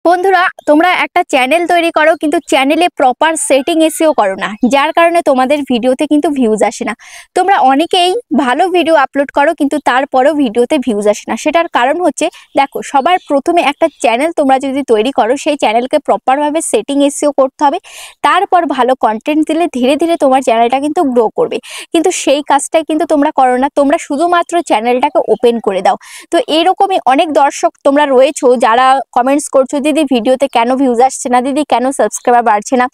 বন্ধুরা, তোমরা একটা চ্যানেল তৈরি করো কিন্তু চ্যানেলে প্রপার সেটিং এসিও করো না, যার কারণে তোমাদের ভিডিওতে কিন্তু ভিউজ আসে না। তোমরা অনেকেই ভালো ভিডিও আপলোড করো কিন্তু তারপরেও ভিডিওতে ভিউজ আসে না। সেটার কারণ হচ্ছে, দেখো, সবার প্রথমে একটা চ্যানেল তোমরা যদি তৈরি করো সেই চ্যানেলকে প্রপারভাবে সেটিং এসিও করতে হবে। তারপর ভালো কন্টেন্ট দিলে ধীরে ধীরে তোমার চ্যানেলটা কিন্তু গ্রো করবে। কিন্তু সেই কাজটাই কিন্তু তোমরা করো না, তোমরা শুধুমাত্র চ্যানেলটাকে ওপেন করে দাও। তো এরকমই অনেক দর্শক তোমরা রয়েছো যারা কমেন্টস করছো, দিদি ভিডিওতে কেন ভিউজ আসছে না, দিদি কেন সাবস্ক্রাইবার বাড়ছে না।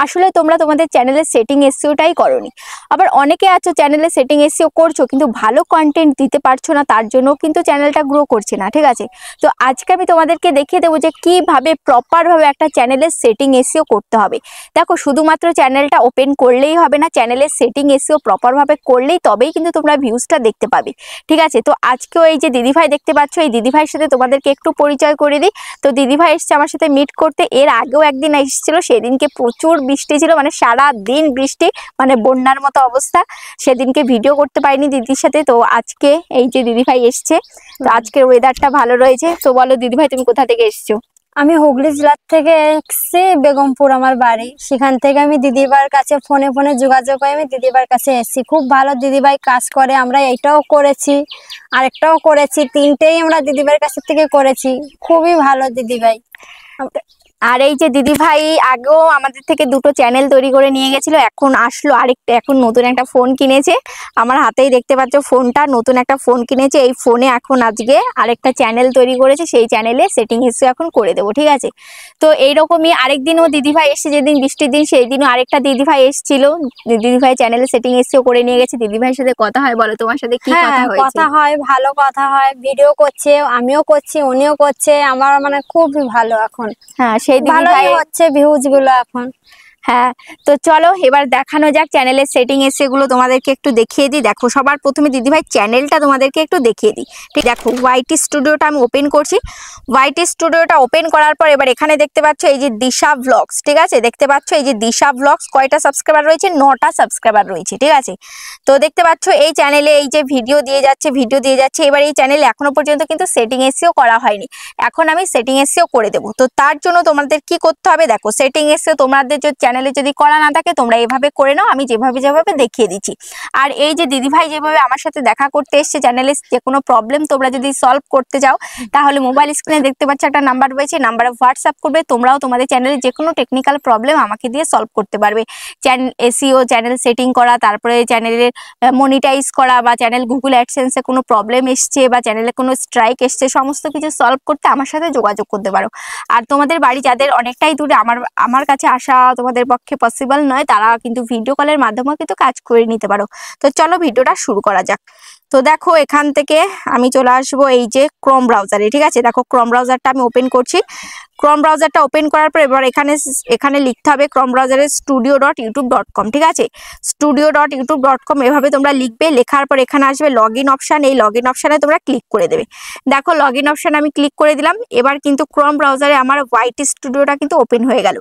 আসলে তোমরা তোমাদের চ্যানেলের সেটিং এসিওটাই করোনি। আবার অনেকে আছো চ্যানেলের সেটিং এসিও করছো কিন্তু ভালো কন্টেন্ট দিতে পারছো না, তার জন্য কিন্তু চ্যানেলটা গ্রো করছে না। ঠিক আছে, তো আজকে আমি তোমাদেরকে দেখিয়ে দেবো যে কিভাবে প্রপারভাবে একটা চ্যানেলের সেটিং এসিও করতে হবে। দেখো, শুধুমাত্র চ্যানেলটা ওপেন করলেই হবে না, চ্যানেলের সেটিং এসিও প্রপারভাবে করলেই তবেই কিন্তু তোমরা ভিউজটা দেখতে পাবে। ঠিক আছে, তো আজকেও এই যে দিদিভাই দেখতে পাচ্ছ, এই দিদিভাইয়ের সাথে তোমাদেরকে একটু পরিচয় করে দিই। তো দিদিভাই এসছে আমার সাথে মিট করতে। এর আগেও একদিন এসেছিল, সেদিনকে প্রচুর বৃষ্টি ছিল, মানে সারা দিন বৃষ্টি, মানে বন্যার মতো অবস্থা। সেদিনকে ভিডিও করতে পারিনি দিদির সাথে। তো আজকে এই যে দিদিভাই এসছে, তো আজকের ওয়েদারটা ভালো রয়েছে। তো বলো দিদিভাই, তুমি কোথা থেকে এসছো? আমি হুগলি জেলার থেকে এসেছি, বেগমপুর আমার বাড়ি। সেখান থেকে আমি দিদিবার কাছে ফোনে ফোনে যোগাযোগ করে আমি দিদিবার কাছে এসেছি। খুব ভালো দিদিভাই কাজ করে। আমরা এইটাও করেছি, আরেকটাও করেছি, তিনটেই আমরা দিদিভাইয়ের কাছ থেকে করেছি। খুবই ভালো দিদিভাই। আর এই যে দিদিভাই আগেও আমাদের থেকে দুটো চ্যানেল তৈরি করে নিয়ে গেছিল, এখন আসলো আরেকটা, এখন নতুন একটা ফোন কিনেছে। আমার হাতেই দেখতে পাচ্ছ ফোনটা, নতুন একটা ফোন কিনেছে। এই ফোনে এখন আজকে আরেকটা চ্যানেল তৈরি করেছে, সেই চ্যানেলে সেটিং ইস্যু এখন করে দেবো। ঠিক আছে, তো এইরকমই আরেকদিনও দিদিভাই এসছে, যেদিন বৃষ্টির দিন সেই দিনও আরেকটা দিদিভাই এসেছিল। দিদিভাই চ্যানেলে সেটিং ইস্যু করে নিয়ে গেছে। দিদিভাইয়ের সাথে কথা হয়, বলো তোমার সাথে কি কথা হয়েছে? কথা হয়, ভালো কথা হয়। ভিডিও করছে, আমিও করছি, উনিও করছে। আমার মানে খুবই ভালো এখন। হ্যাঁ, সেই ভালোই দিদিভাই। হচ্ছে ভিউজ গুলো এখন। হ্যাঁ, তো চলো এবার দেখানো যাক চ্যানেলের সেটিং এসে এগুলো তোমাদেরকে একটু দেখিয়ে দিই। দেখো, সবার প্রথমে দিদিভাই চ্যানেলটা তোমাদেরকে একটু দেখিয়ে দিই। ঠিক, দেখো ওয়াইটি স্টুডিওটা আমি ওপেন করছি। ওয়াইটি স্টুডিওটা ওপেন করার পর এবার এখানে দেখতে পাচ্ছ এই যে দিশা ব্লগস। ঠিক আছে, দেখতে পাচ্ছ এই যে দিশা ব্লগস। কয়টা সাবস্ক্রাইবার রয়েছে? 9টা সাবস্ক্রাইবার রয়েছে। ঠিক আছে, তো দেখতে পাচ্ছ এই চ্যানেলে এই যে ভিডিও দিয়ে যাচ্ছে। এবার এই চ্যানেলে এখনো পর্যন্ত কিন্তু সেটিং এসিও করা হয়নি। এখন আমি সেটিং এসিও করে দেবো। তো তার জন্য তোমাদের কি করতে হবে, দেখো, সেটিং এসিও তোমাদের চ্যানেলে যদি করা না থাকে তোমরা এভাবে করে নাও, আমি যেভাবে দেখিয়ে দিচ্ছি। আর এই যে দিদিভাই যেভাবে আমার সাথে দেখা করতে এসছে, চ্যানেলে যে কোনো প্রবলেম তোমরা যদি সলভ করতে যাও তাহলে মোবাইল স্ক্রিনে দেখতে পাচ্ছ একটা নাম্বার রয়েছে, নাম্বারে হোয়াটসঅ্যাপ করবে। তোমরাও তোমাদের চ্যানেলে যে কোনো টেকনিক্যাল প্রবলেম আমাকে দিয়ে সলভ করতে পারবে। চ্যানেল এসইও, চ্যানেল সেটিং করা, তারপরে চ্যানেলের মনিটাইজ করা, বা চ্যানেল গুগল অ্যাডসেন্সে কোনো প্রবলেম এসছে, বা চ্যানেলে কোনো স্ট্রাইক এসছে, সমস্ত কিছু সলভ করতে আমার সাথে যোগাযোগ করতে পারো। আর তোমাদের বাড়ি যাদের অনেকটাই দূরে, আমার কাছে আসা তোমাদের পক্ষে পসিবল নয়, তারা কিন্তু ভিডিও কলের মাধ্যমে কিন্তু কাজ করে নিতে পারো। তো চলো ভিডিওটা শুরু করা যাক। তো দেখো, এখান থেকে আমি চলে আসবো এই যে ক্রোম ব্রাউজারে। ঠিক আছে, দেখো ক্রোম ব্রাউজারটা আমি ওপেন করছি। ক্রোম ব্রাউজারটা ওপেন করার পর এবার এখানে লিখতে হবে ক্রোম ব্রাউজারে studio.youtube.com। ঠিক আছে, studio.youtube.com এভাবে তোমরা লিখবে। লেখার পর এখানে আসবে লগ ইন অপশান। এই লগ ইন অপশানে তোমরা ক্লিক করে দেবে। দেখো, লগ ইন অপশান আমি ক্লিক করে দিলাম। এবার কিন্তু ক্রোম ব্রাউজারে আমার ওয়াইটি স্টুডিওটা কিন্তু ওপেন হয়ে গেল।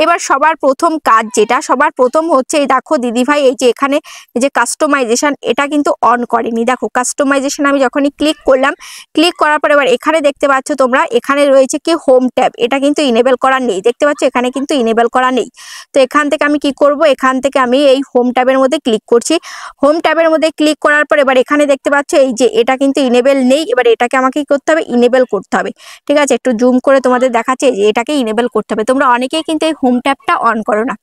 এবার সবার প্রথম কাজ যেটা, সবার প্রথম হচ্ছে এই দেখো দিদিভাই এই যে এখানে এই যে কাস্টমাইজেশন, এটা কিন্তু অন করেনি। দেখো, কাস্টমাইজেশন আমি যখনই ক্লিক করলাম, ক্লিক করার পর এবার এখানে দেখতে পাচ্ছ তোমরা, এখানে রয়েছে কি হোম ট্যাব, এটা কিন্তু ইনেবল করা নেই। দেখতে পাচ্ছ এখানে কিন্তু ইনেবল করা নেই। তো এখান থেকে আমি কি করব, এখান থেকে আমি এই হোম ট্যাবের মধ্যে ক্লিক করছি। হোম ট্যাবের মধ্যে ক্লিক করার পর এবার এখানে দেখতে পাচ্ছ এই যে এটা কিন্তু ইনেবল নেই। এবার এটাকে আমাকে কি করতে হবে, ইনেবল করতে হবে। ঠিক আছে, একটু জুম করে তোমাদের দেখাচ্ছে যে এটাকে ইনেবল করতে হবে। তোমরা অনেকেই কিন্তু এই হোম ট্যাবটা অন করো না।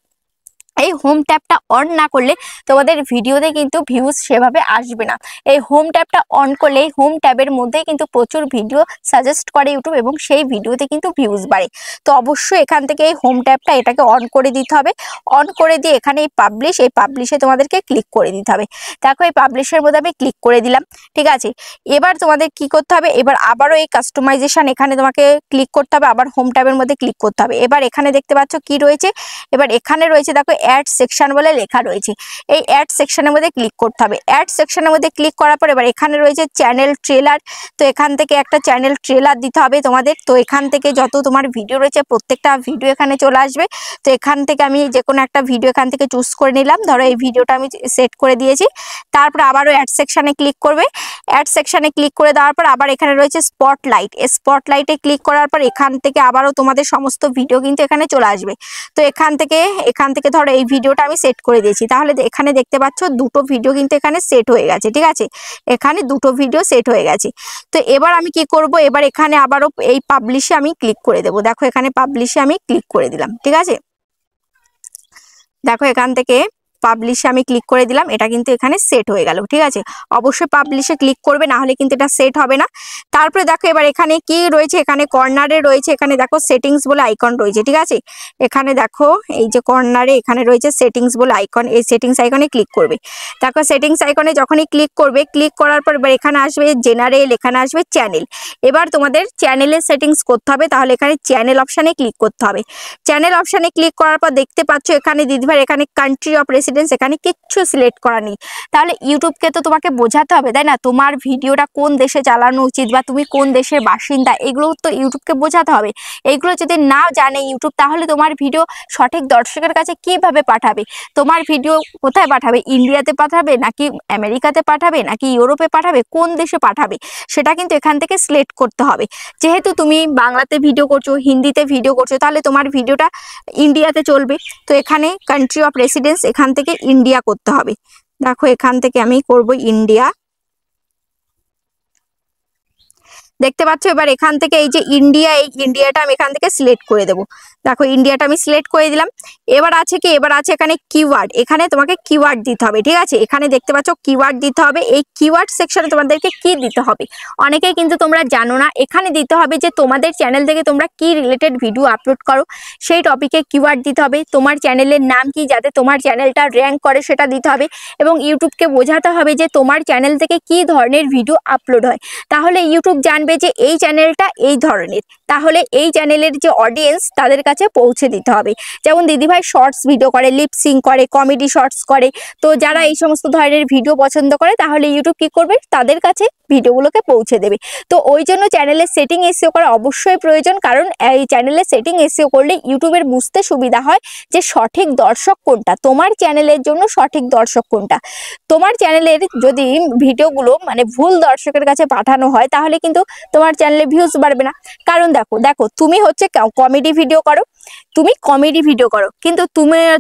এই হোম ট্যাবটা অন না করলে তোমাদের ভিডিওতে কিন্তু ভিউজ সেভাবে আসবে না। এই হোম ট্যাবটা অন করলে এই হোম ট্যাবের মধ্যেই কিন্তু প্রচুর ভিডিও সাজেস্ট করে ইউটিউব, এবং সেই ভিডিওতে কিন্তু ভিউজ বাড়ে। তো অবশ্যই এখান থেকে এই হোম ট্যাবটা এটাকে অন করে দিতে হবে। অন করে দিয়ে এখানে এই পাবলিশে তোমাদেরকে ক্লিক করে দিতে হবে। দেখো, এই পাবলিশের মধ্যে আমি ক্লিক করে দিলাম। ঠিক আছে, এবার তোমাদের কি করতে হবে, এবার আবারও এই কাস্টমাইজেশন এখানে তোমাকে ক্লিক করতে হবে, আবার হোম ট্যাবের মধ্যে ক্লিক করতে হবে। এবার এখানে দেখতে পাচ্ছ কি রয়েছে, এবার এখানে রয়েছে দেখো অ্যাড সেকশন বলে লেখা রয়েছে, এই অ্যাড সেকশনের মধ্যে ক্লিক করতে হবে। অ্যাড সেকশনের মধ্যে ক্লিক করার পর এবার এখানে রয়েছে চ্যানেল ট্রেলার, তো এখান থেকে একটা চ্যানেল ট্রেলার দিতে হবে তোমাদের। তো এখান থেকে যত তোমার ভিডিও রয়েছে প্রত্যেকটা ভিডিও এখানে চলে আসবে। তো এখান থেকে আমি যে কোনো একটা ভিডিও এখান থেকে চুজ করে নিলাম, ধরো এই ভিডিওটা আমি সেট করে দিয়েছি। তারপর আবারও অ্যাড সেকশনে ক্লিক করবে, অ্যাড সেকশনে ক্লিক করে দেওয়ার পর আবার এখানে রয়েছে স্পটলাইট, এই স্পটলাইটে ক্লিক করার পর এখান থেকে আবারও তোমাদের সমস্ত ভিডিও কিন্তু এখানে চলে আসবে। তো এখান থেকে ধরো এই ভিডিওটা আমি সেট করে দিয়েছি, তাহলে এখানে দেখতে পাচ্ছ দুটো ভিডিও কিন্তু এখানে সেট হয়ে গেছে, ঠিক আছে, এখানে দুটো ভিডিও সেট হয়ে গেছে। তো এবার আমি কি করব, এবার এখানে আবারও এই পাবলিশে আমি ক্লিক করে দেবো। দেখো এখানে পাবলিশে আমি ক্লিক করে দিলাম, ঠিক আছে, দেখো এখান থেকে পাবলিশে আমি ক্লিক করে দিলাম, এটা কিন্তু এখানে সেট হয়ে গেল, ঠিক আছে। অবশ্যই পাবলিশে ক্লিক করবে, না হলে কিন্তু এটা সেট হবে না। তারপরে দেখো এবার এখানে কি রয়েছে, এখানে কর্নারে রয়েছে, এখানে দেখো সেটিংস বলে আইকন রয়েছে, ঠিক আছে। এখানে দেখো এই যে কর্নারে এখানে রয়েছে সেটিংস বলে আইকন, এই সেটিংস আইকনে ক্লিক করবে। দেখো সেটিংস আইকনে যখনই ক্লিক করবে, ক্লিক করার পর এবার এখানে আসবে জেনারেল, এখানে আসবে চ্যানেল। এবার তোমাদের চ্যানেলের সেটিংস করতে হবে, তাহলে এখানে চ্যানেল অপশানে ক্লিক করতে হবে। চ্যানেল অপশানে ক্লিক করার পর দেখতে পাচ্ছ এখানে দিদিভাই এখানে কান্ট্রি অফ রেসিডেন্স এখানে কিচ্ছু সিলেক্ট করা নেই। তাহলে ইউটিউবকে তো তোমাকে বোঝাতে হবে, তাই না, তোমার ভিডিওটা কোন দেশে চালানো উচিত বা তুমি কোন দেশের বাসিন্দা, এগুলো তো ইউটিউবকে বোঝাতে হবে। এইগুলো যদি না জানে ইউটিউব, তাহলে তোমার ভিডিও সঠিক দর্শকের কাছে কিভাবে পাঠাবে? তোমার ভিডিও কোথায় পাঠাবে? ইন্ডিয়াতে পাঠাবে নাকি আমেরিকাতে পাঠাবে নাকি ইউরোপে পাঠাবে, কোন দেশে পাঠাবে সেটা কিন্তু এখান থেকে সিলেক্ট করতে হবে। যেহেতু তুমি বাংলাতে ভিডিও করছো, হিন্দিতে ভিডিও করছো, তাহলে তোমার ভিডিওটা ইন্ডিয়াতে চলবে। তো এখানে কান্ট্রি অফ রেসিডেন্স এখান থেকে ইন্ডিয়া করতে হবে। দেখো এখান থেকে আমি করব ইন্ডিয়া, দেখতে পাচ্ছ। এবার এখান থেকে এই যে ইন্ডিয়া, এই ইন্ডিয়াটা আমি এখান থেকে সিলেক্ট করে দেবো। দেখো ইন্ডিয়াটা আমি সিলেক্ট করে দিলাম। এবার আছে কি, এবার আছে এখানে কিওয়ার্ড, এখানে তোমাকে কিওয়ার্ড দিতে হবে, ঠিক আছে। এখানে দেখতে পাচ্ছ কিওয়ার্ড দিতে হবে। এই কিওয়ার্ড সেকশনে তোমাদেরকে কি দিতে হবে অনেকেই কিন্তু তোমরা জানো না। এখানে দিতে হবে যে তোমাদের চ্যানেল থেকে তোমরা কি রিলেটেড ভিডিও আপলোড করো, সেই টপিকে কিওয়ার্ড দিতে হবে। তোমার চ্যানেলের নাম কি, যাতে তোমার চ্যানেলটা র্যাঙ্ক করে সেটা দিতে হবে। এবং ইউটিউবকে বোঝাতে হবে যে তোমার চ্যানেল থেকে কি ধরনের ভিডিও আপলোড হয়, তাহলে ইউটিউব জানবে যে এই চ্যানেলটা এই ধরনের, তাহলে এই চ্যানেলের যে অডিয়েন্স তাদের কাছে পৌঁছে দিতে হবে। যেমন দিদিভাই শর্টস ভিডিও করে, লিপসিং করে, কমেডি শর্টস করে, তো যারা এই সমস্ত ধরনের ভিডিও পছন্দ করে, তাহলে ইউটিউব কি করবে, তাদের কাছে ভিডিওগুলোকে পৌঁছে দেবে। তো ওই জন্য চ্যানেলের সেটিং এসইও করা অবশ্যই প্রয়োজন, কারণ এই চ্যানেলের সেটিং এসইও করলে ইউটিউবের বুঝতে সুবিধা হয় যে সঠিক দর্শক কোনটা, তোমার চ্যানেলের জন্য সঠিক দর্শক কোনটা। তোমার চ্যানেলের যদি ভিডিওগুলো মানে ভুল দর্শকের কাছে পাঠানো হয়, তাহলে কিন্তু তোমার চ্যানেলে ভিউজ বাড়বে না। কারণ দেখো তুমি হচ্ছে কমেডি ভিডিও করো, কিন্তু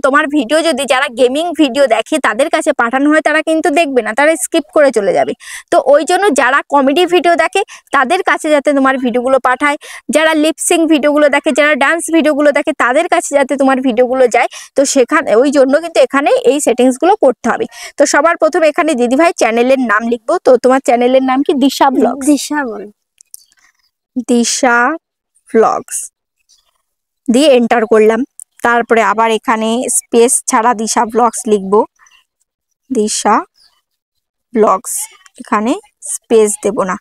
তোমার ভিডিও যদি যারা গেমিং ভিডিও দেখে তাদের কাছে পাঠানো হয়, তারা কিন্তু দেখবে না, তারা স্কিপ করে চলে যাবে। তো ওই জন্য যারা কমেডি ভিডিও দেখে তাদের কাছে যাতে তোমার ভিডিওগুলো পাঠায়, যারা লিপসিং ভিডিওগুলো দেখে, যারা ডান্স ভিডিওগুলো দেখে, তাদের কাছে যাতে তোমার ভিডিওগুলো যায়। তো সেখানে ওই জন্য কিন্তু এখানে এই সেটিংসগুলো করতে হবে। তো সবার প্রথমে এখানে দিদিভাই চ্যানেলের নাম লিখবো। তো তোমার চ্যানেলের নাম কি? দিশা ব্লগস। দিশা ব্লগস দিয়ে এন্টার করলাম। তারপরে আবার এখানে স্পেস ছাড়া দিশা ব্লগস লিখবো, দিশা ব্লগস, এখানে স্পেস দেব না,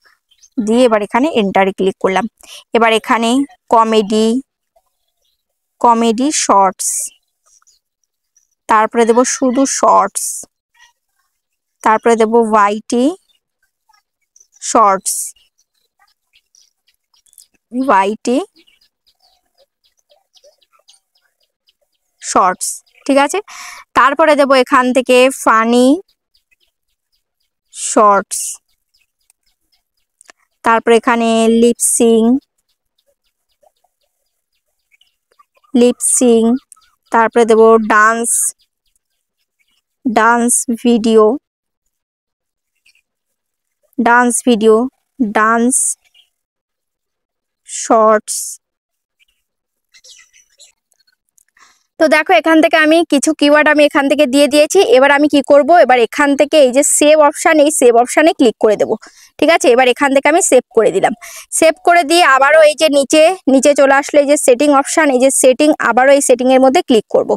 দিয়ে এবার এখানে এন্টারে ক্লিক করলাম। এবার এখানে কমেডি শর্টস, তারপরে দেব শুধু শর্টস, তারপরে দেব ওয়াইটি শর্টস, ঠিক আছে। তারপরে দেব এখান থেকে ফানি শর্টস, তারপরে এখানে লিপসিং, তারপরে দেব ডান্স ভিডিও, ডান্স শর্টস। তো দেখো এখান থেকে আমি কিছু কিওয়ার্ড আমি এখান থেকে দিয়ে দিয়েছি। এবার আমি কি করব, এবার এখান থেকে এই যে সেভ অপশান, এই সেভ অপশানে ক্লিক করে দেব, ঠিক আছে। এবার এখান থেকে আমি সেভ করে দিলাম। সেভ করে দিয়ে আবারও এই যে নিচে চলে আসলে এই যে সেটিং অপশান, এই যে সেটিং, আবারও এই সেটিং এর মধ্যে ক্লিক করব।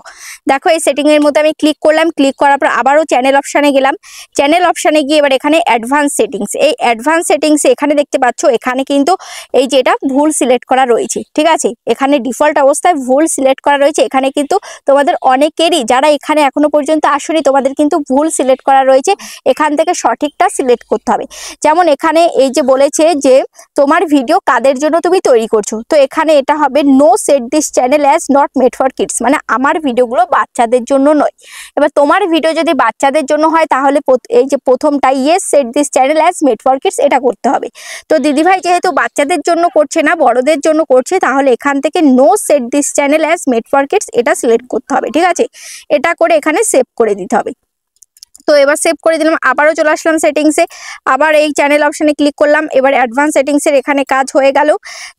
দেখো এই সেটিং এর মধ্যে আমি ক্লিক করলাম। ক্লিক করার পর আবারও চ্যানেল অপশানে গেলাম। চ্যানেল অপশানে গিয়ে এবার এখানে অ্যাডভান্স সেটিংস, এই অ্যাডভান্স সেটিংসে এখানে দেখতে পাচ্ছ এখানে কিন্তু এই যে এটা ভুল সিলেক্ট করা রয়েছে, ঠিক আছে। এখানে ডিফল্ট অবস্থায় ভুল সিলেক্ট করা রয়েছে, এখানে কিন্তু কিন্তু তোমাদের অনেকেরই যারা এখানে এখনো পর্যন্ত আসেনি তোমাদের কিন্তু ভুল সিলেক্ট করা রয়েছে, এখান থেকে সঠিকটা সিলেক্ট করতে হবে। যেমন এখানে এই যে বলেছে যে তোমার ভিডিও কাদের জন্য তুমি তৈরি করছো, তো এখানে এটা হবে no set this channel as not made for kids, মানে আমার ভিডিওগুলো বাচ্চাদের জন্য নয়। এবার তোমার ভিডিও যদি বাচ্চাদের জন্য হয় তাহলে এই যে প্রথমটা yes set this channel as made for kids এটা করতে হবে। তো দিদিভাই যেহেতু বাচ্চাদের জন্য করছে না বড়দের জন্য করছে, তাহলে এখান থেকে no set this channel as made for kids এটা সিলেক্ট করতে হবে। ঠিক আছে, এটা করে এখানে সেভ করে দিতে হবে। তো এবার সেভ করে দিলাম, আবারও চলে আসলাম সেটিংসে, আবার এই চ্যানেল অপশানে ক্লিক করলাম। এবার অ্যাডভান্স সেটিংসের এখানে কাজ হয়ে গেল,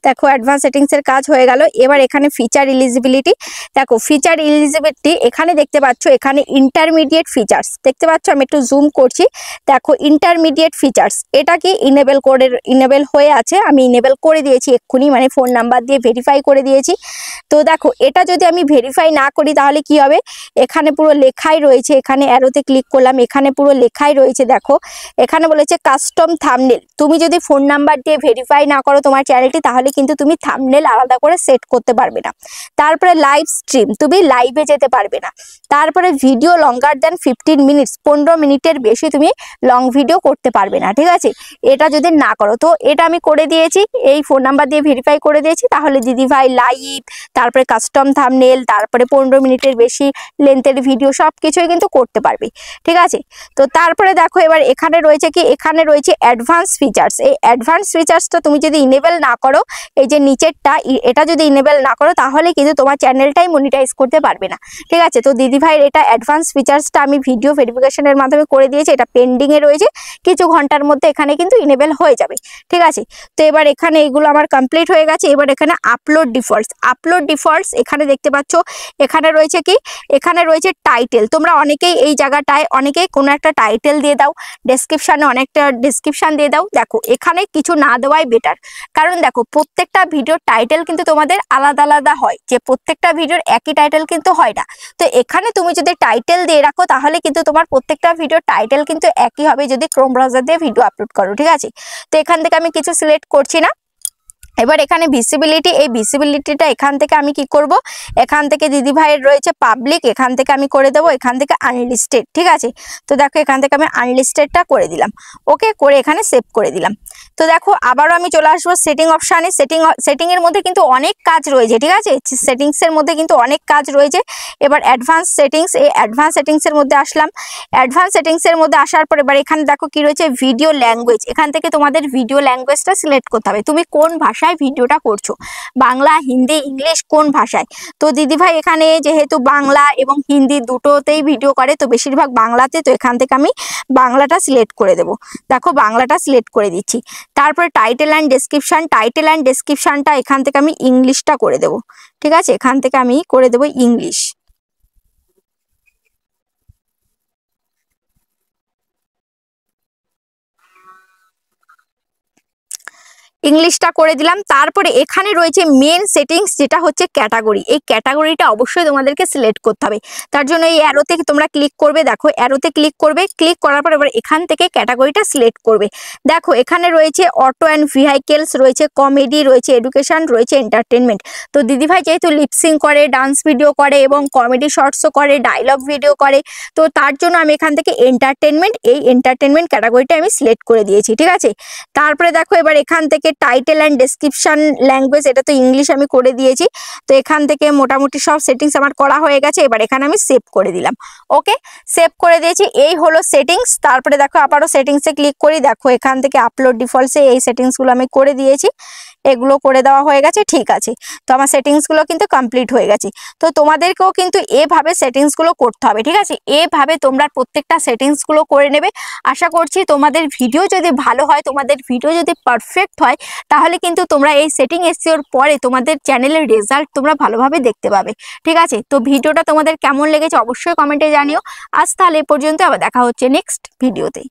দেখো অ্যাডভান্স সেটিংসের কাজ হয়ে গেল। এবার এখানে ফিচার এলিজিবিলিটি, দেখো ফিচার এলিজিবিলিটি এখানে দেখতে পাচ্ছ, এখানে ইন্টারমিডিয়েট ফিচার্স দেখতে পাচ্ছ, আমি একটু জুম করছি, দেখো ইন্টারমিডিয়েট ফিচার্স এটা কি ইনেবল হয়ে আছে, আমি ইনেবল করে দিয়েছি এক্ষুনি, মানে ফোন নাম্বার দিয়ে ভেরিফাই করে দিয়েছি। তো দেখো এটা যদি আমি ভেরিফাই না করি তাহলে কি হবে, এখানে পুরো লেখাই রয়েছে, এখানে অ্যারোতে ক্লিক করলাম, এখানে পুরো লেখাই রয়েছে, দেখো এখানে বলেছে কাস্টম থাম্বনেল। তুমি যদি ফোন নাম্বার দিয়ে ভেরিফাই না করো তোমার চ্যানেলটি, তাহলে কিন্তু তুমি থাম্বনেল আলাদা করে সেট করতে পারবে না। তারপরে লাইভ স্ট্রিম, তুমি লাইভে যেতে পারবে না। তারপরে ভিডিও লঙ্গার দেন 15 মিনিটস, 15 মিনিটের বেশি তুমি লং ভিডিও করতে পারবে না। ঠিক আছে, এটা যদি না করো, তো এটা আমি করে দিয়েছি, এই ফোন নাম্বার দিয়ে ভেরিফাই করে দিয়েছি, তাহলে দিদিভাই লাইভ, তারপরে কাস্টম থাম্বনেল, তারপরে 15 মিনিটের বেশি লেন্থের ভিডিও সব কিছুই কিন্তু করতে পারবে। ঠিক আছে, তো তারপরে দেখো এবার এখানে রয়েছে কি, এখানে রয়েছে অ্যাডভান্স ফিচার্স। এই অ্যাডভান্স ফিচার্সটা তুমি যদি ইনেবল না করো, এই যে নিচেরটা এটা যদি ইনেবল না করো, তাহলে কিন্তু তোমার চ্যানেলটাই মনিটাইজ করতে পারবে না। ঠিক আছে, তো দিদিভাইয়ের এটা অ্যাডভান্স ফিচার্সটা আমি ভিডিও ভেরিফিকেশনের মাধ্যমে করে দিয়েছি, এটা পেন্ডিংয়ে রয়েছে, কিছু ঘন্টার মধ্যে এখানে কিন্তু ইনেবল হয়ে যাবে। ঠিক আছে, তো এবার এখানে এগুলো আমার কমপ্লিট হয়ে গেছে। এবার এখানে আপলোড ডিফল্টস এখানে দেখতে পাচ্ছ, এখানে রয়েছে কি, এখানে রয়েছে টাইটেল। তোমরা অনেকেই এই জায়গাটায় অনেকেই কোনো একটা টাইটেল দিয়ে দাও, ডেসক্রিপশানে অনেকটা ডেসক্রিপশান দিয়ে দাও। দেখো এখানে কিছু না দেওয়াই বেটার, কারণ দেখো প্রত্যেকটা ভিডিওর টাইটেল কিন্তু তোমাদের আলাদা আলাদা হয়, যে প্রত্যেকটা ভিডিওর একই টাইটেল কিন্তু হয় না। তো এখানে তুমি যদি টাইটেল দিয়ে রাখো, তাহলে কিন্তু তোমার প্রত্যেকটা ভিডিওর টাইটেল কিন্তু একই হবে যদি ক্রোম ব্রাউজার দিয়ে ভিডিও আপলোড করো। ঠিক আছে, তো এখান থেকে আমি কিছু সিলেক্ট করছি না। এবার এখানে ভিজিবিলিটি, এই ভিজিবিলিটিটা এখান থেকে আমি কি করব, এখান থেকে দিদিভাইয়ের রয়েছে পাবলিক, এখান থেকে আমি করে দেবো এখান থেকে আনলিস্টেড। ঠিক আছে, তো দেখো এখান থেকে আমি আনলিস্টেডটা করে দিলাম, ওকে করে এখানে সেভ করে দিলাম। তো দেখো আবারও আমি চলে আসবো সেটিং অপশানে। সেটিংয়ের মধ্যে কিন্তু অনেক কাজ রয়েছে। ঠিক আছে, সেটিংসের মধ্যে কিন্তু অনেক কাজ রয়েছে। এবার অ্যাডভান্স সেটিংস, এই অ্যাডভান্স সেটিংসের মধ্যে আসলাম। অ্যাডভান্স সেটিংসের মধ্যে আসার পর এবার এখানে দেখো কি রয়েছে, ভিডিও ল্যাঙ্গুয়েজ। এখান থেকে তোমাদের ভিডিও ল্যাঙ্গুয়েজটা সিলেক্ট করতে হবে, তুমি কোন ভাষায় ভিডিওটা করছো, বাংলা, হিন্দি, ইংলিশ, কোন ভাষায়। তো দিদিভাই এখানে যেহেতু বাংলা এবং হিন্দি দুটোতেই ভিডিও করে, তো বেশিরভাগ বাংলাতে, তো এখান থেকে আমি বাংলাটা সিলেক্ট করে দেব। দেখো বাংলাটা সিলেক্ট করে দিচ্ছি। তারপর টাইটেল অ্যান্ড ডেসক্রিপশনটা এখান থেকে আমি ইংলিশটা করে দেব। ঠিক আছে, এখান থেকে আমি করে দেব ইংলিশ। ইংলিশটা করে দিলাম। তারপরে এখানে রয়েছে মেন সেটিংস, যেটা হচ্ছে ক্যাটাগরি। এই ক্যাটাগরিটা অবশ্যই তোমাদেরকে সিলেক্ট করতে হবে, তার জন্য এই অ্যারোতে তোমরা ক্লিক করবে। দেখো অ্যারোতে ক্লিক করবে, ক্লিক করার পর এবার এখান থেকে ক্যাটাগরিটা সিলেক্ট করবে। দেখো এখানে রয়েছে অটো অ্যান্ড ভেহিকেলস, রয়েছে কমেডি, রয়েছে এডুকেশন, রয়েছে এন্টারটেনমেন্ট। তো দিদিভাই যেহেতু লিপসিং করে, ডান্স ভিডিও করে এবং কমেডি শর্টসও করে, ডায়লগ ভিডিও করে, তো তার জন্য আমি এখান থেকে এন্টারটেনমেন্ট, এই এন্টারটেনমেন্ট ক্যাটাগরিটা আমি সিলেক্ট করে দিয়েছি। ঠিক আছে, তারপরে দেখো এবার এখান থেকে টাইটেল অ্যান্ড ডেসক্রিপশন ল্যাঙ্গুয়েজ, এটা তো ইংলিশ আমি করে দিয়েছি। তো এখান থেকে মোটামুটি সব সেটিংস আমার করা হয়ে গেছে। এবার এখানে আমি সেভ করে দিলাম, ওকে সেভ করে দিয়েছি। এই হলো সেটিংস। তারপরে দেখো আবারও সেটিংসে ক্লিক করি, দেখো এখান থেকে আপলোড ডিফল্টসে এই সেটিংসগুলো আমি করে দিয়েছি, এগুলো করে দেওয়া হয়ে গেছে। ঠিক আছে, তো আমার সেটিংসগুলো কিন্তু কমপ্লিট হয়ে গেছে। তো তোমাদেরকেও কিন্তু এভাবে সেটিংসগুলো করতে হবে। ঠিক আছে, এভাবে তোমরা প্রত্যেকটা সেটিংসগুলো করে নেবে। আশা করছি তোমাদের ভিডিও যদি ভালো হয়, তোমাদের ভিডিও যদি পারফেক্ট হয়, তাহলে কিন্তু তোমরা এই সেটিং এসইওর পরে তোমাদের চ্যানেলের রেজাল্ট তোমরা ভালোভাবে দেখতে পাবে। ঠিক আছে, তো ভিডিওটা তোমাদের কেমন লেগেছে অবশ্যই কমেন্টে জানিও। আজ তাহলে এ পর্যন্ত, আবার দেখা হচ্ছে নেক্সট ভিডিওতে।